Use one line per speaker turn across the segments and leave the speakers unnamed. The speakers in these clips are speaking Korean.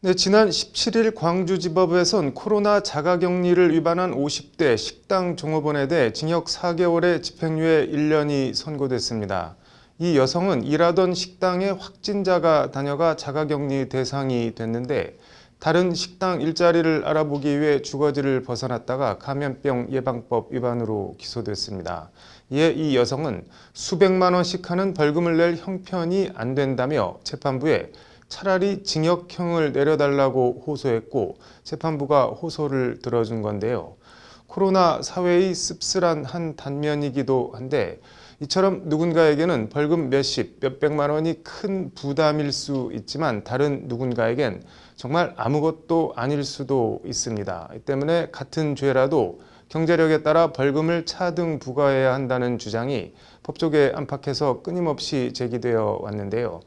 네, 지난 17일 광주지법에선 코로나 자가격리를 위반한 50대 식당 종업원에 대해 징역 4개월의 집행유예 1년이 선고됐습니다. 이 여성은 일하던 식당에 확진자가 다녀가 자가격리 대상이 됐는데 다른 식당 일자리를 알아보기 위해 주거지를 벗어났다가 감염병 예방법 위반으로 기소됐습니다. 이에 이 여성은 수백만 원씩 하는 벌금을 낼 형편이 안 된다며 재판부에 차라리 징역형을 내려달라고 호소했고 재판부가 호소를 들어준 건데요. 코로나 사회의 씁쓸한 한 단면이기도 한데 이처럼 누군가에게는 벌금 몇십, 몇백만 원이 큰 부담일 수 있지만 다른 누군가에겐 정말 아무것도 아닐 수도 있습니다. 이 때문에 같은 죄라도 경제력에 따라 벌금을 차등 부과해야 한다는 주장이 법조계 안팎에서 끊임없이 제기되어 왔는데요.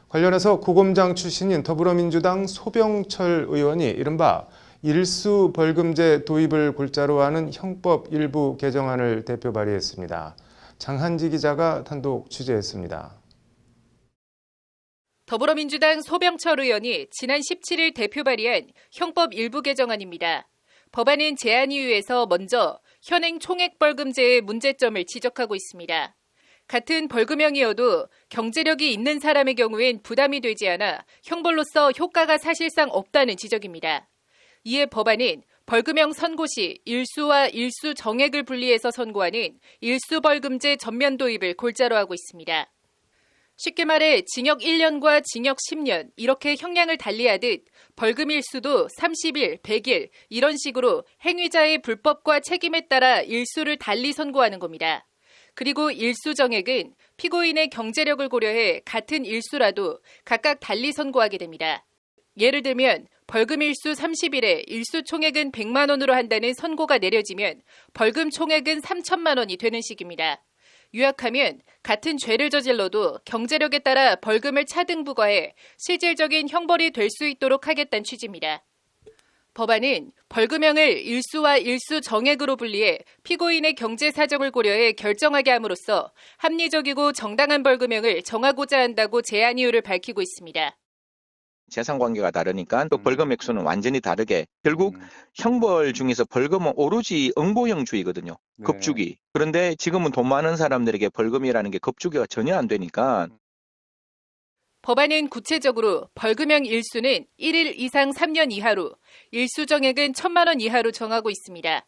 관련해서 고검장 출신인 더불어민주당 소병철 의원이 이른바 일수 벌금제 도입을 골자로 하는 형법 일부 개정안을 대표 발의했습니다. 장한지 기자가 단독 취재했습니다.
더불어민주당 소병철 의원이 지난 17일 대표 발의한 형법 일부 개정안입니다. 법안은 제안 이유에서 먼저 현행 총액벌금제의 문제점을 지적하고 있습니다. 같은 벌금형이어도 경제력이 있는 사람의 경우엔 부담이 되지 않아 형벌로서 효과가 사실상 없다는 지적입니다. 이에 법안은 벌금형 선고 시 일수와 일수 정액을 분리해서 선고하는 일수벌금제 전면 도입을 골자로 하고 있습니다. 쉽게 말해 징역 1년과 징역 10년 이렇게 형량을 달리하듯 벌금 일수도 30일, 100일 이런 식으로 행위자의 불법과 책임에 따라 일수를 달리 선고하는 겁니다. 그리고 일수 정액은 피고인의 경제력을 고려해 같은 일수라도 각각 달리 선고하게 됩니다. 예를 들면 벌금 일수 30일에 일수 총액은 100만 원으로 한다는 선고가 내려지면 벌금 총액은 3천만 원이 되는 식입니다. 요약하면 같은 죄를 저질러도 경제력에 따라 벌금을 차등 부과해 실질적인 형벌이 될 수 있도록 하겠다는 취지입니다. 법안은 벌금형을 일수와 일수 정액으로 분리해 피고인의 경제 사정을 고려해 결정하게 함으로써 합리적이고 정당한 벌금형을 정하고자 한다고 제안 이유를 밝히고 있습니다.
재산관계가 다르니까 또 벌금 액수는 완전히 다르게 결국 형벌 중에서 벌금은 오로지 응보형주의거든요. 급주기. 그런데 지금은 돈 많은 사람들에게 벌금이라는 게 급주기가 전혀 안 되니까
법안은 구체적으로 벌금형 일수는 1일 이상 3년 이하로, 일수 정액은 1,000만 원 이하로 정하고 있습니다.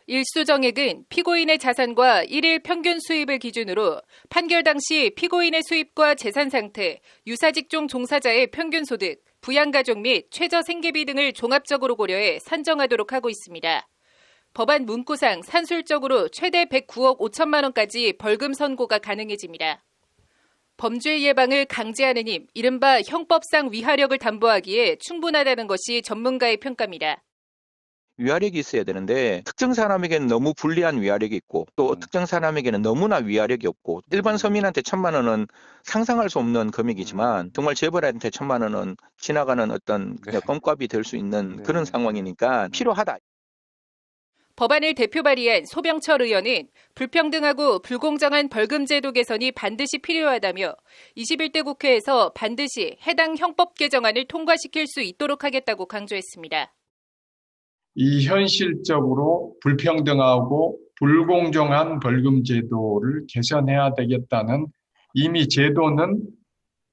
일수 정액은 피고인의 자산과 1일 평균 수입을 기준으로 판결 당시 피고인의 수입과 재산 상태, 유사직종 종사자의 평균 소득, 부양가족 및 최저 생계비 등을 종합적으로 고려해 산정하도록 하고 있습니다. 법안 문구상 산술적으로 최대 109억 5천만 원까지 벌금 선고가 가능해집니다. 범죄 예방을 강제하는 힘, 이른바 형법상 위하력을 담보하기에 충분하다는 것이 전문가의 평가입니다.
위하력이 있어야 되는데 특정 사람에게는 너무 불리한 위하력이 있고 또 특정 사람에게는 너무나 위하력이 없고 일반 서민한테 1,000만 원은 상상할 수 없는 금액이지만 정말 재벌한테 1,000만 원은 지나가는 어떤 껌값이 될 수 있는 그런 상황이니까 필요하다.
법안을 대표 발의한 소병철 의원은 불평등하고 불공정한 벌금제도 개선이 반드시 필요하다며 21대 국회에서 반드시 해당 형법 개정안을 통과시킬 수 있도록 하겠다고 강조했습니다.
이 현실적으로 불평등하고 불공정한 벌금제도를 개선해야 되겠다는 이미 제도는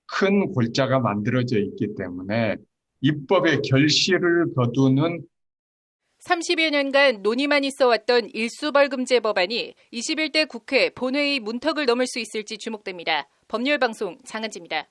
큰 골자가 만들어져 있기 때문에 입법의 결실을 거두는
30여 년간 논의만 있어왔던 일수벌금제 법안이 21대 국회 본회의 문턱을 넘을 수 있을지 주목됩니다. 법률방송 장한지입니다.